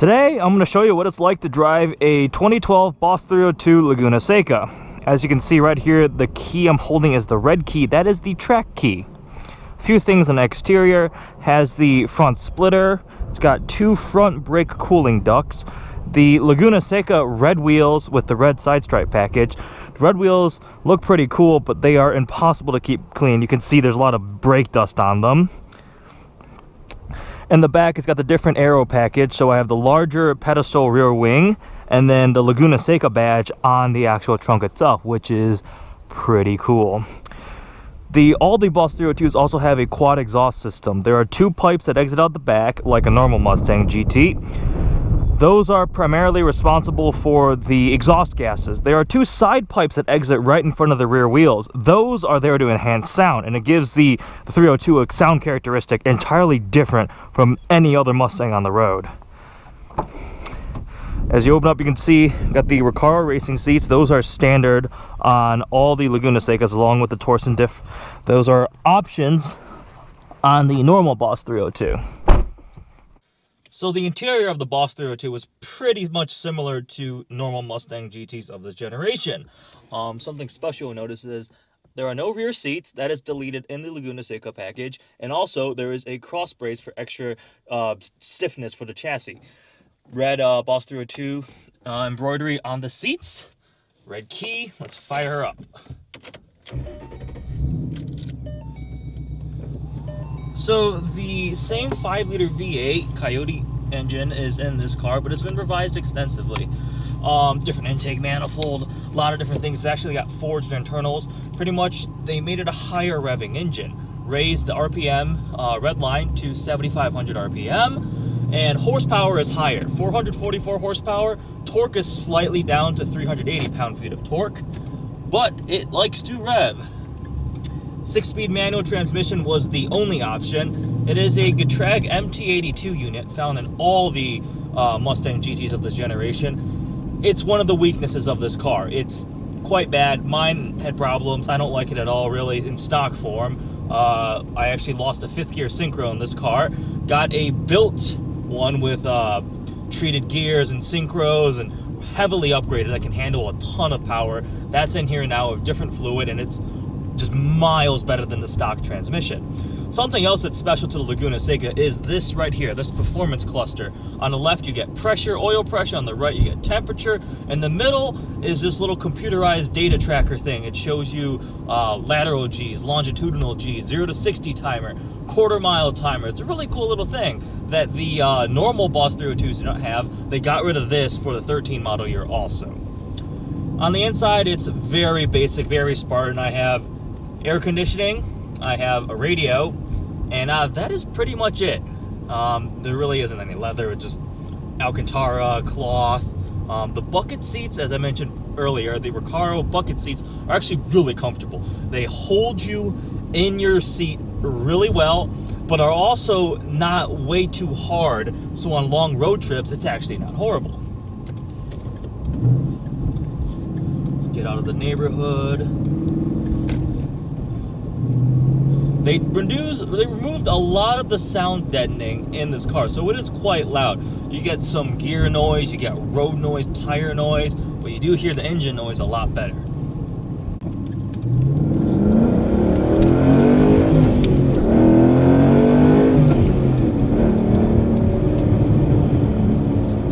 Today, I'm going to show you what it's like to drive a 2012 Boss 302 Laguna Seca. As you can see right here, the key I'm holding is the red key. That is the track key. A few things on the exterior. Has the front splitter. It's got two front brake cooling ducts. The Laguna Seca red wheels with the red side stripe package. The red wheels look pretty cool, but they are impossible to keep clean. You can see there's a lot of brake dust on them. In the back, it's got the different aero package, so I have the larger pedestal rear wing and then the Laguna Seca badge on the actual trunk itself, which is pretty cool. All the Boss 302s also have a quad exhaust system. There are two pipes that exit out the back like a normal Mustang GT. Those are primarily responsible for the exhaust gases. There are two side pipes that exit right in front of the rear wheels. Those are there to enhance sound, and it gives the 302 a sound characteristic entirely different from any other Mustang on the road. As you open up, you can see got the Recaro racing seats. Those are standard on all the Laguna Secas along with the Torsen diff. Those are options on the normal Boss 302. So the interior of the Boss 302 was pretty much similar to normal Mustang GTs of this generation. Something special you'll notice is there are no rear seats. That is deleted in the Laguna Seca package. And also there is a cross brace for extra stiffness for the chassis. Red Boss 302 embroidery on the seats. Red key. Let's fire her up. So the same 5-liter V8 Coyote engine is in this car, but it's been revised extensively. Different intake manifold, a lot of different things. It's actually got forged internals. Pretty much they made it a higher revving engine. Raised the RPM red line to 7,500 RPM, and horsepower is higher, 444 horsepower. Torque is slightly down to 380 pound-feet of torque, but it likes to rev. 6-speed manual transmission was the only option. It is a Getrag MT82 unit found in all the Mustang GTs of this generation. It's one of the weaknesses of this car. It's quite bad. Mine had problems. I don't like it at all, really, in stock form. I actually lost a 5th gear synchro in this car. Got a built one with treated gears and synchros and heavily upgraded that can handle a ton of power. That's in here now with different fluid, and it's just miles better than the stock transmission. Something else that's special to the Laguna Seca is this right here, this performance cluster. On the left you get pressure, oil pressure. On the right you get temperature. In the middle is this little computerized data tracker thing. It shows you lateral G's, longitudinal G's, 0 to 60 timer, quarter-mile timer. It's a really cool little thing that the normal Boss 302s do not have. They got rid of this for the 13 model year also. On the inside, it's very basic, very Spartan. I have air conditioning, I have a radio, and that is pretty much it. There really isn't any leather. It's just Alcantara, cloth. The bucket seats, as I mentioned earlier, the Recaro bucket seats are actually really comfortable. They hold you in your seat really well, but are also not way too hard, so on long road trips it's actually not horrible. Let's get out of the neighborhood. They removed a lot of the sound deadening in this car, so it is quite loud. You get some gear noise, you get road noise, tire noise, but you do hear the engine noise a lot better.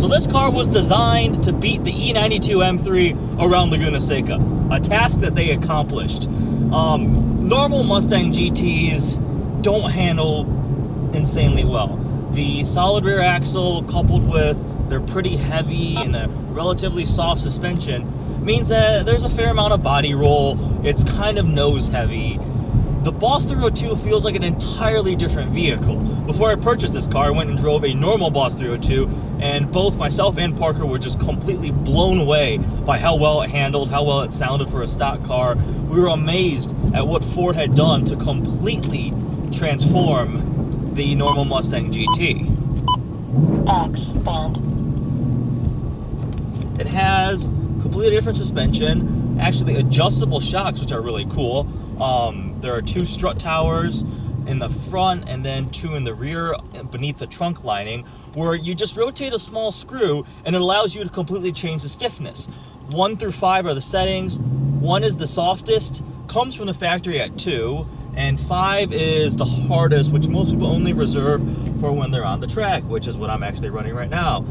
So this car was designed to beat the E92 M3 around Laguna Seca, a task that they accomplished. Normal Mustang GTs don't handle insanely well. The solid rear axle coupled with their pretty heavy and a relatively soft suspension means that there's a fair amount of body roll. It's kind of nose heavy. The Boss 302 feels like an entirely different vehicle. Before I purchased this car, I went and drove a normal Boss 302, and both myself and Parker were just completely blown away by how well it handled, how well it sounded for a stock car. We were amazed at what Ford had done to completely transform the normal Mustang GT. It has completely different suspension, actually adjustable shocks, which are really cool. There are two strut towers. in the front and then 2 in the rear beneath the trunk lining, where you just rotate a small screw and it allows you to completely change the stiffness. 1 through 5 are the settings. 1 is the softest, comes from the factory at 2, and 5 is the hardest, which most people only reserve for when they're on the track, which is what I'm actually running right now.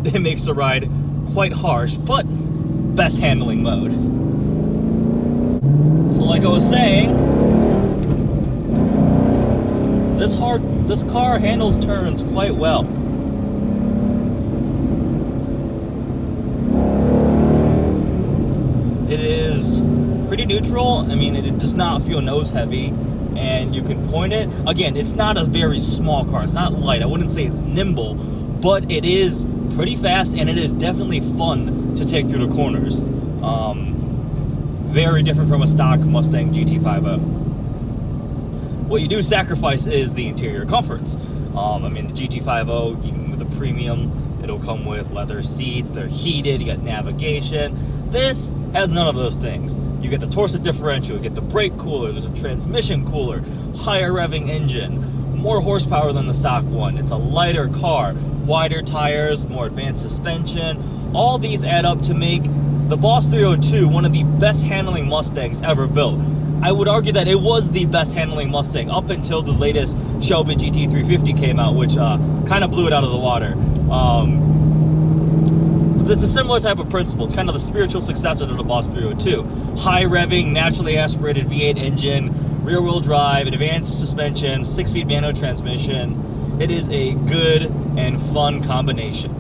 It makes the ride quite harsh, but best handling mode. So like I was saying, this car handles turns quite well. It is pretty neutral. I mean, it does not feel nose heavy, and you can point it. Again, it's not a very small car. It's not light. I wouldn't say it's nimble, but it is pretty fast, and it is definitely fun to take through the corners. Very different from a stock Mustang GT50. What you do sacrifice is the interior comforts. I mean, the GT50, even with the premium, it'll come with leather seats. They're heated. You got navigation. This has none of those things. You get the Torsen differential, you get the brake cooler, there's a transmission cooler, higher revving engine, more horsepower than the stock one. It's a lighter car, wider tires, more advanced suspension. All these add up to make the Boss 302 one of the best handling Mustangs ever built. I would argue that it was the best handling Mustang up until the latest Shelby GT350 came out, which kind of blew it out of the water. It's a similar type of principle. It's kind of the spiritual successor to the Boss 302. High revving, naturally aspirated V8 engine, rear wheel drive, advanced suspension, 6-speed manual transmission. It is a good and fun combination.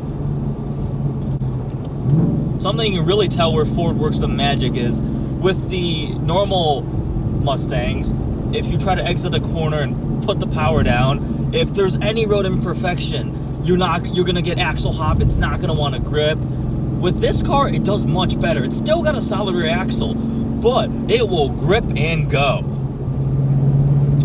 Something you can really tell where Ford works the magic is with the normal Mustangs. If you try to exit a corner and put the power down, if there's any road imperfection, you're gonna get axle hop. It's not gonna want to grip. With this car, it does much better. It's still got a solid rear axle, but it will grip and go.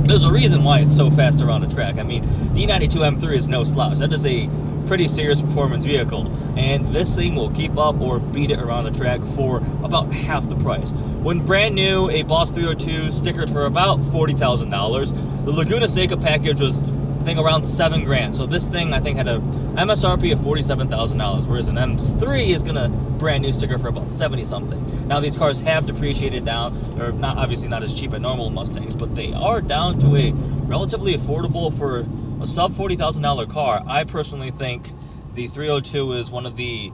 There's a reason why it's so fast around the track. I mean, the E92 M3 is no slouch. That is a pretty serious performance vehicle, and this thing will keep up or beat it around the track for about half the price. When brand new, a Boss 302 stickered for about $40,000. The Laguna Seca package was, I think, around $7 grand. So this thing, I think, had a MSRP of $47,000, whereas an M3 is gonna brand new sticker for about 70 something. Now these cars have depreciated down. They're not, obviously not as cheap as normal Mustangs, but they are down to a relatively affordable for a sub $40,000 car. I personally think the 302 is one of the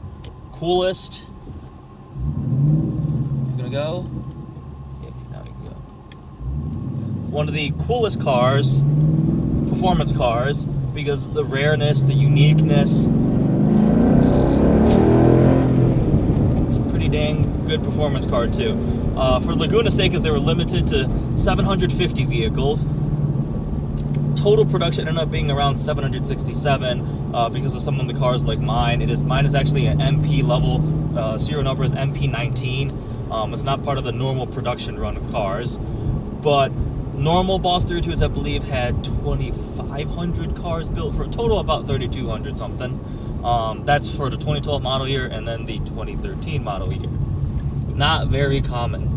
coolest. You gonna go? Yeah, now you can go. It's one of the coolest cars, performance cars, because the rareness, the uniqueness. It's a pretty dang good performance car too. For Laguna Secas, they were limited to 750 vehicles. Total production ended up being around 767 because of some of the cars like mine. Mine is actually an MP level. Serial number is MP19. It's not part of the normal production run of cars, but normal Boss 302s, I believe, had 2,500 cars built for a total of about 3,200 something. That's for the 2012 model year and then the 2013 model year. Not very common.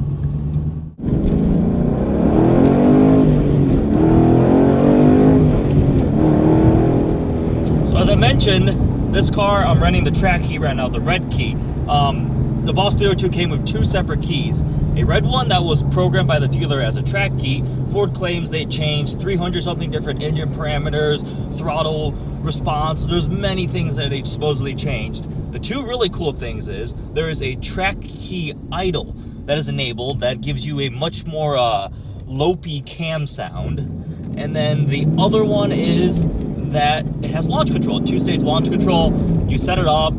So as I mentioned, this car, I'm running the track key right now, the red key. The Boss 302 came with 2 separate keys. A red one that was programmed by the dealer as a track key. Ford claims they changed 300 something different engine parameters, throttle response. There's many things that they supposedly changed. The 2 really cool things is there is a track key idle that is enabled that gives you a much more lopey cam sound. And then the other one is that it has launch control, 2-stage launch control. You set it up,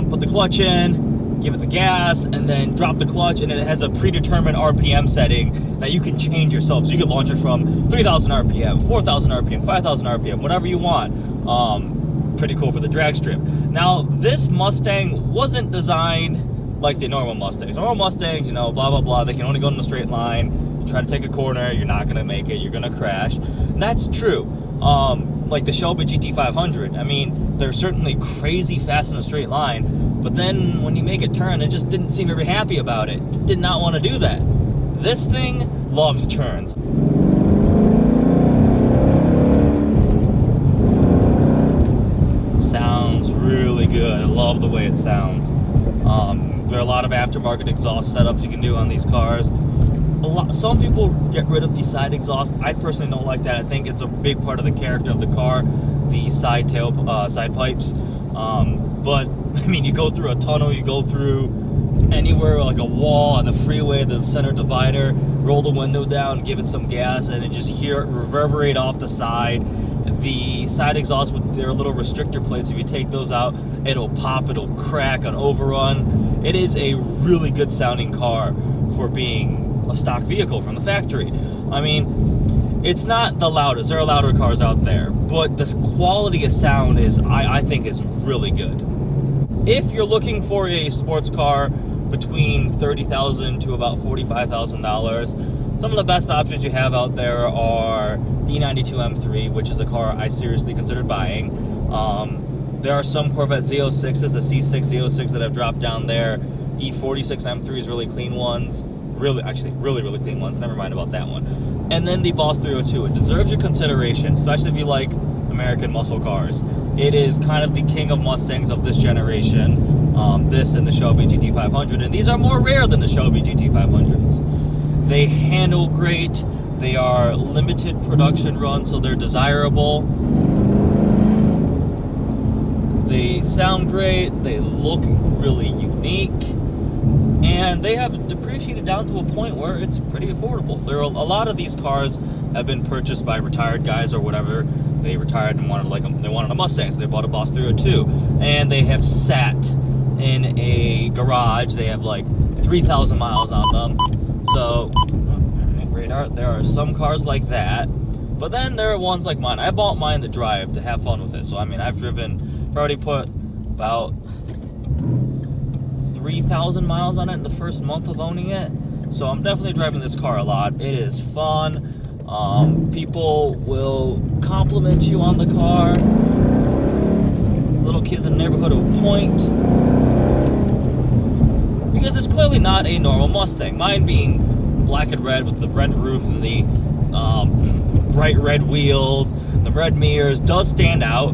put the clutch in, give it the gas, and then drop the clutch, and it has a predetermined RPM setting that you can change yourself. So you can launch it from 3,000 RPM, 4,000 RPM, 5,000 RPM, whatever you want. Pretty cool for the drag strip. Now, this Mustang wasn't designed like the normal Mustangs. Normal Mustangs, you know, blah, blah, blah, they can only go in a straight line. You try to take a corner, you're not gonna make it, you're gonna crash. And that's true. Like the Shelby GT500, I mean, they're certainly crazy fast in a straight line, but then when you make a turn, it just didn't seem very happy about it. It did not want to do that. This thing loves turns. love the way it sounds. There are a lot of aftermarket exhaust setups you can do on these cars. Some people get rid of the side exhaust. I personally don't like that. I think it's a big part of the character of the car, the side pipes. But I mean, you go through a tunnel, you go through anywhere like a wall on the freeway, the center divider, roll the window down, give it some gas, and then just hear it reverberate off the side. The side exhaust with their little restrictor plates, if you take those out, it'll pop, it'll crack on overrun. It is a really good sounding car for being a stock vehicle from the factory. I mean, it's not the loudest. There are louder cars out there, but the quality of sound is, I think, is really good. If you're looking for a sports car between $30,000 to about $45,000, some of the best options you have out there are the E92 M3, which is a car I seriously considered buying. There are some Corvette Z06s, the C6 Z06 that have dropped down there. E46 M3s, really clean ones. Really clean ones. Never mind about that one. And then the Boss 302. It deserves your consideration, especially if you like American muscle cars. It is kind of the king of Mustangs of this generation. This and the Shelby GT500, and these are more rare than the Shelby GT500s. They handle great. They are limited production runs, so they're desirable. They sound great. They look really unique. And they have depreciated down to a point where it's pretty affordable. There are a lot of these cars have been purchased by retired guys or whatever. They retired and wanted they wanted a Mustang, so they bought a Boss 302, and they have sat in a garage. They have like 3,000 miles on them. So there are some cars like that, but then there are ones like mine. I bought mine to drive, to have fun with it. So I mean, I've already put about 3,000 miles on it in the first month of owning it. So I'm definitely driving this car a lot. It is fun. People will compliment you on the car. Little kids in the neighborhood will point, because it's clearly not a normal Mustang. Mine being black and red with the red roof and the bright red wheels, the red mirrors, does stand out.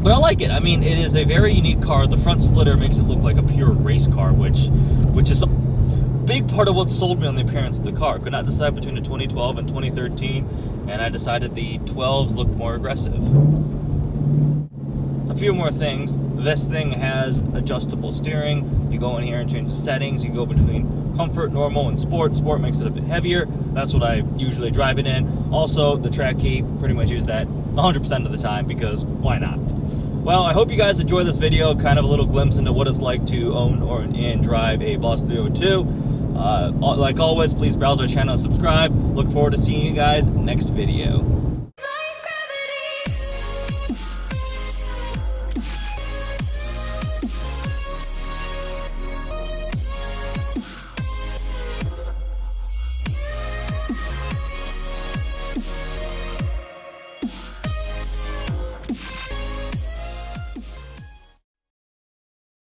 But I like it. I mean, it is a very unique car. The front splitter makes it look like a pure race car, which is a big part of what sold me on the appearance of the car. Could not decide between the 2012 and 2013, and I decided the 12s looked more aggressive. A few more things. This thing has adjustable steering. You go in here and change the settings. You go between comfort, normal, and sport. Sport makes it a bit heavier. That's what I usually drive it in. Also, the track key, pretty much use that 100% of the time, because why not? Well, I hope you guys enjoyed this video, kind of a little glimpse into what it's like to own and drive a Boss 302. Like always, please browse our channel and subscribe. Look forward to seeing you guys next video.